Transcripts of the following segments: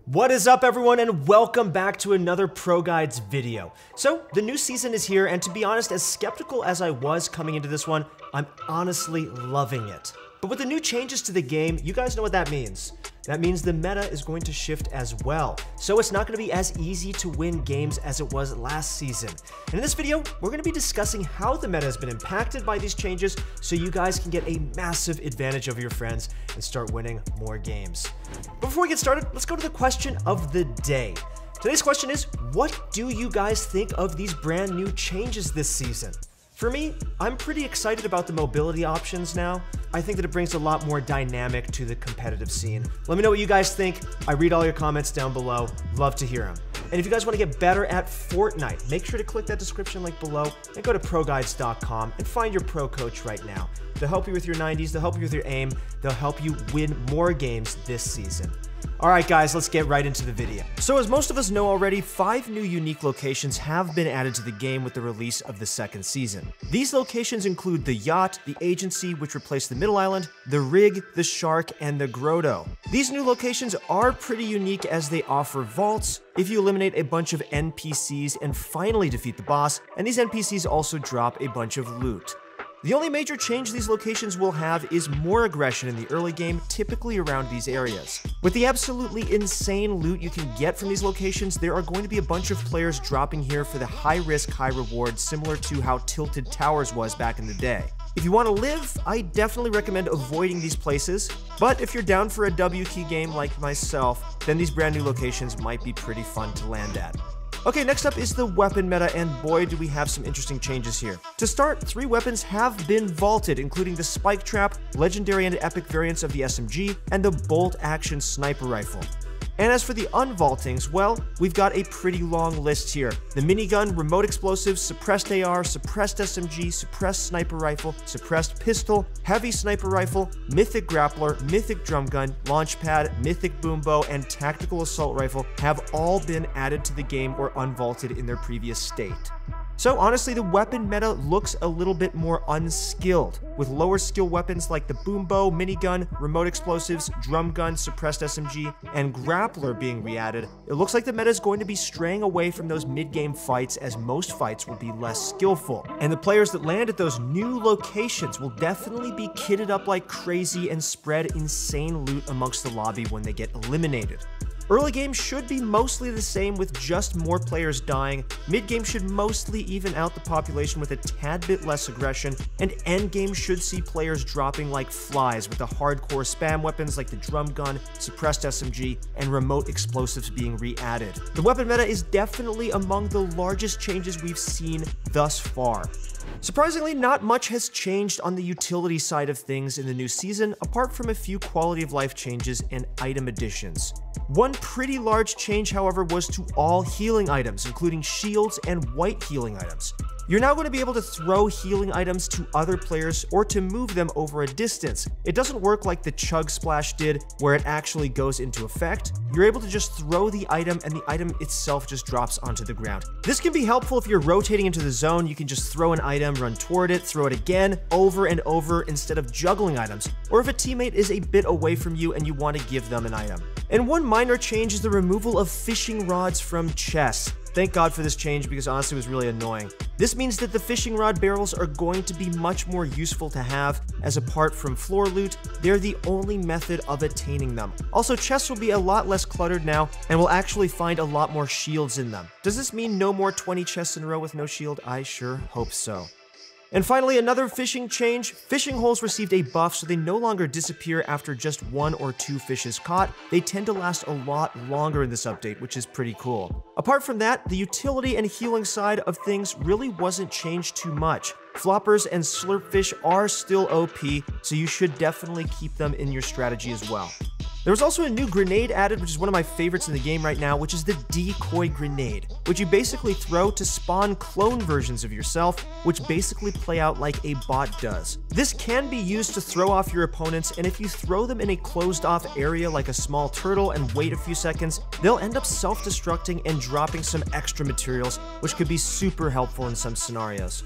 What is up, everyone, and welcome back to another Proguides video. So, the new season is here, and to be honest, as skeptical as I was coming into this one, I'm honestly loving it. But with the new changes to the game, you guys know what that means. That means the meta is going to shift as well. So it's not going to be as easy to win games as it was last season. And in this video, we're going to be discussing how the meta has been impacted by these changes so you guys can get a massive advantage over your friends and start winning more games. But before we get started, let's go to the question of the day. Today's question is, what do you guys think of these brand new changes this season? For me, I'm pretty excited about the mobility options now. I think that it brings a lot more dynamic to the competitive scene. Let me know what you guys think. I read all your comments down below. Love to hear them. And if you guys want to get better at Fortnite, make sure to click that description link below and go to proguides.com and find your pro coach right now. They'll help you with your 90s, they'll help you with your aim, they'll help you win more games this season. Alright guys, let's get right into the video. So as most of us know already, 5 new unique locations have been added to the game with the release of the second season. These locations include the Yacht, the Agency, which replaced the Middle Island, the Rig, the Shark, and the Grotto. These new locations are pretty unique as they offer vaults, if you eliminate a bunch of NPCs and finally defeat the boss, and these NPCs also drop a bunch of loot. The only major change these locations will have is more aggression in the early game, typically around these areas. With the absolutely insane loot you can get from these locations, there are going to be a bunch of players dropping here for the high risk, high reward, similar to how Tilted Towers was back in the day. If you want to live, I definitely recommend avoiding these places, but if you're down for a W key game like myself, then these brand new locations might be pretty fun to land at. Okay, next up is the weapon meta, and boy do we have some interesting changes here. To start, 3 weapons have been vaulted, including the Spike Trap, legendary and epic variants of the SMG, and the bolt action sniper rifle. And as for the unvaultings, well, we've got a pretty long list here. The minigun, remote explosives, suppressed AR, suppressed SMG, suppressed sniper rifle, suppressed pistol, heavy sniper rifle, mythic grappler, mythic drum gun, launch pad, mythic boom bow, and tactical assault rifle have all been added to the game or unvaulted in their previous state. So honestly, the weapon meta looks a little bit more unskilled, with lower skill weapons like the boom bow, minigun, remote explosives, drum gun, suppressed SMG, and grappler being re-added. It looks like the meta is going to be straying away from those mid-game fights, as most fights will be less skillful. And the players that land at those new locations will definitely be kitted up like crazy and spread insane loot amongst the lobby when they get eliminated. Early game should be mostly the same with just more players dying, mid game should mostly even out the population with a tad bit less aggression, and end game should see players dropping like flies with the hardcore spam weapons like the drum gun, suppressed SMG, and remote explosives being re-added. The weapon meta is definitely among the largest changes we've seen thus far. Surprisingly, not much has changed on the utility side of things in the new season, apart from a few quality of life changes and item additions. One pretty large change, however, was to all healing items, including shields and white healing items. You're now going to be able to throw healing items to other players or to move them over a distance. It doesn't work like the Chug Splash did, where it actually goes into effect. You're able to just throw the item and the item itself just drops onto the ground. This can be helpful if you're rotating into the zone. You can just throw an item, run toward it, throw it again, over and over instead of juggling items, or if a teammate is a bit away from you and you want to give them an item. And one minor change is the removal of fishing rods from chests. Thank God for this change, because honestly it was really annoying. This means that the fishing rod barrels are going to be much more useful to have, as apart from floor loot, they're the only method of attaining them. Also, chests will be a lot less cluttered now, and we'll actually find a lot more shields in them. Does this mean no more 20 chests in a row with no shield? I sure hope so. And finally, another fishing change. Fishing holes received a buff, so they no longer disappear after just 1 or 2 fishes caught. They tend to last a lot longer in this update, which is pretty cool. Apart from that, the utility and healing side of things really wasn't changed too much. Floppers and slurpfish are still OP, so you should definitely keep them in your strategy as well. There was also a new grenade added, which is one of my favorites in the game right now, which is the decoy grenade, which you basically throw to spawn clone versions of yourself, which basically play out like a bot does. This can be used to throw off your opponents, and if you throw them in a closed off area like a small turtle and wait a few seconds, they'll end up self-destructing and dropping some extra materials, which could be super helpful in some scenarios.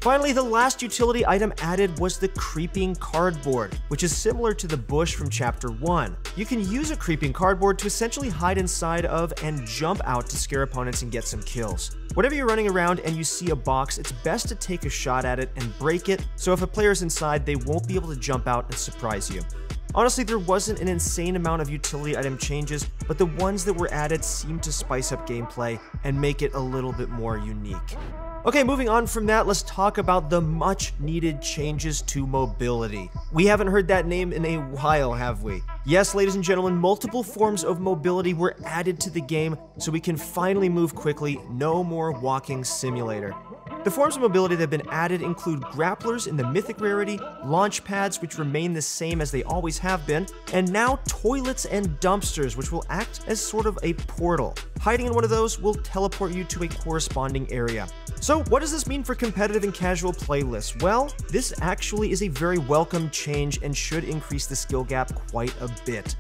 Finally, the last utility item added was the creeping cardboard, which is similar to the bush from Chapter 1. You can use a creeping cardboard to essentially hide inside of and jump out to scare opponents and get some kills. Whenever you're running around and you see a box, it's best to take a shot at it and break it, so if a player's inside, they won't be able to jump out and surprise you. Honestly, there wasn't an insane amount of utility item changes, but the ones that were added seemed to spice up gameplay and make it a little bit more unique. Okay, moving on from that, let's talk about the much needed changes to mobility. We haven't heard that name in a while, have we? Yes, ladies and gentlemen, multiple forms of mobility were added to the game so we can finally move quickly. No more walking simulator. The forms of mobility that have been added include grapplers in the mythic rarity, launch pads which remain the same as they always have been, and now toilets and dumpsters which will act as sort of a portal. Hiding in one of those will teleport you to a corresponding area. So what does this mean for competitive and casual playlists? Well, this actually is a very welcome change and should increase the skill gap quite a bit.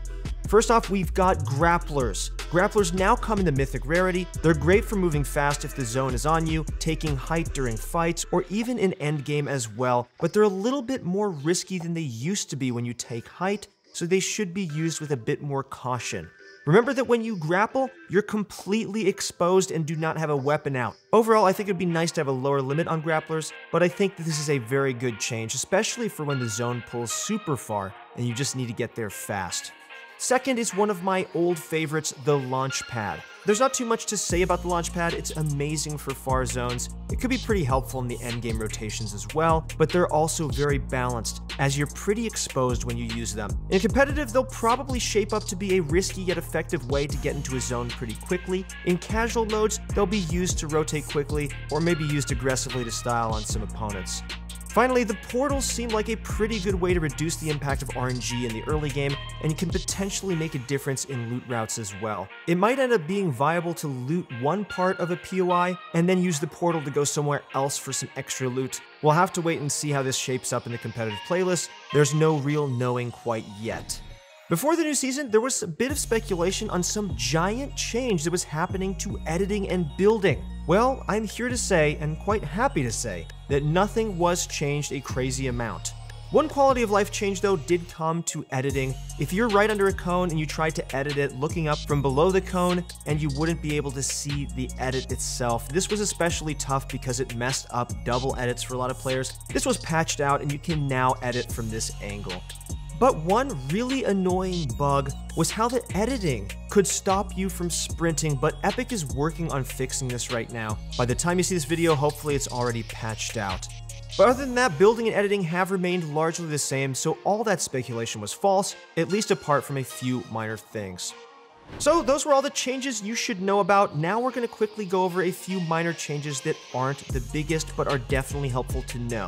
First off, we've got grapplers. Grapplers now come in the mythic rarity. They're great for moving fast if the zone is on you, taking height during fights, or even in endgame as well, but they're a little bit more risky than they used to be when you take height, so they should be used with a bit more caution. Remember that when you grapple, you're completely exposed and do not have a weapon out. Overall, I think it'd be nice to have a lower limit on grapplers, but I think that this is a very good change, especially for when the zone pulls super far and you just need to get there fast. Second is one of my old favorites, the launch pad. There's not too much to say about the launch pad. It's amazing for far zones. It could be pretty helpful in the endgame rotations as well, but they're also very balanced, as you're pretty exposed when you use them. In competitive, they'll probably shape up to be a risky yet effective way to get into a zone pretty quickly. In casual modes, they'll be used to rotate quickly, or maybe used aggressively to style on some opponents. Finally, the portals seem like a pretty good way to reduce the impact of RNG in the early game, and can potentially make a difference in loot routes as well. It might end up being viable to loot one part of a POI, and then use the portal to go somewhere else for some extra loot. We'll have to wait and see how this shapes up in the competitive playlist. There's no real knowing quite yet. Before the new season, there was a bit of speculation on some giant change that was happening to editing and building. Well, I'm here to say, and quite happy to say, that nothing was changed a crazy amount. One quality of life change though did come to editing. If you're right under a cone and you tried to edit it looking up from below the cone, and you wouldn't be able to see the edit itself. This was especially tough because it messed up double edits for a lot of players. This was patched out and you can now edit from this angle. But one really annoying bug was how the editing could stop you from sprinting, but Epic is working on fixing this right now. By the time you see this video, hopefully it's already patched out. But other than that, building and editing have remained largely the same, so all that speculation was false, at least apart from a few minor things. So those were all the changes you should know about. Now we're going to quickly go over a few minor changes that aren't the biggest, but are definitely helpful to know.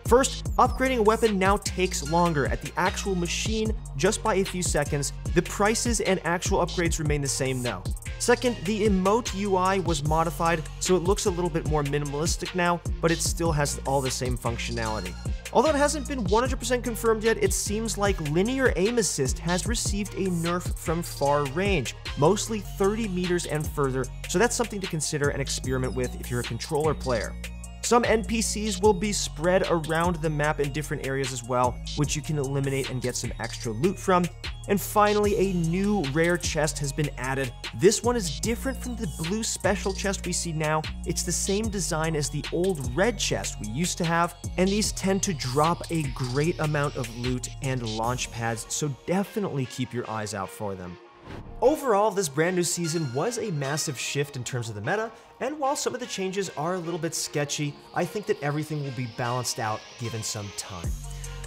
First, upgrading a weapon now takes longer at the actual machine, just by a few seconds. The prices and actual upgrades remain the same though. Second, the emote UI was modified, so it looks a little bit more minimalistic now, but it still has all the same functionality. Although it hasn't been 100% confirmed yet, it seems like linear aim assist has received a nerf from far range, mostly 30 meters and further, so that's something to consider and experiment with if you're a controller player. Some NPCs will be spread around the map in different areas as well, which you can eliminate and get some extra loot from. And finally, a new rare chest has been added. This one is different from the blue special chest we see now. It's the same design as the old red chest we used to have, and these tend to drop a great amount of loot and launch pads, so definitely keep your eyes out for them. Overall, this brand new season was a massive shift in terms of the meta, and while some of the changes are a little bit sketchy, I think that everything will be balanced out given some time.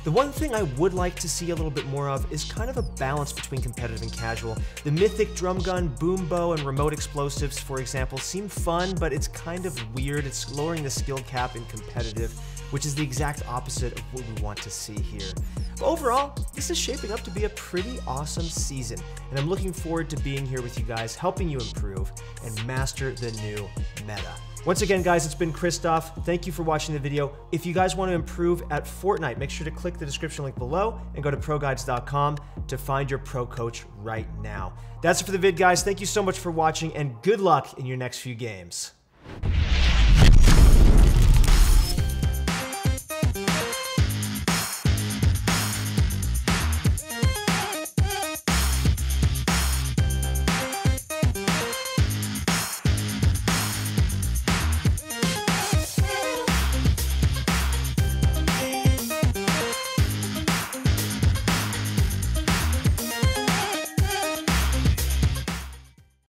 The one thing I would like to see a little bit more of is kind of a balance between competitive and casual. The mythic drum gun, boom bow, and remote explosives, for example, seem fun, but it's kind of weird. It's lowering the skill cap in competitive, which is the exact opposite of what we want to see here. But overall, this is shaping up to be a pretty awesome season, and I'm looking forward to being here with you guys, helping you improve and master the new meta. Once again, guys, it's been Christoph. Thank you for watching the video. If you guys want to improve at Fortnite, make sure to click the description link below and go to proguides.com to find your pro coach right now. That's it for the vid, guys. Thank you so much for watching, and good luck in your next few games.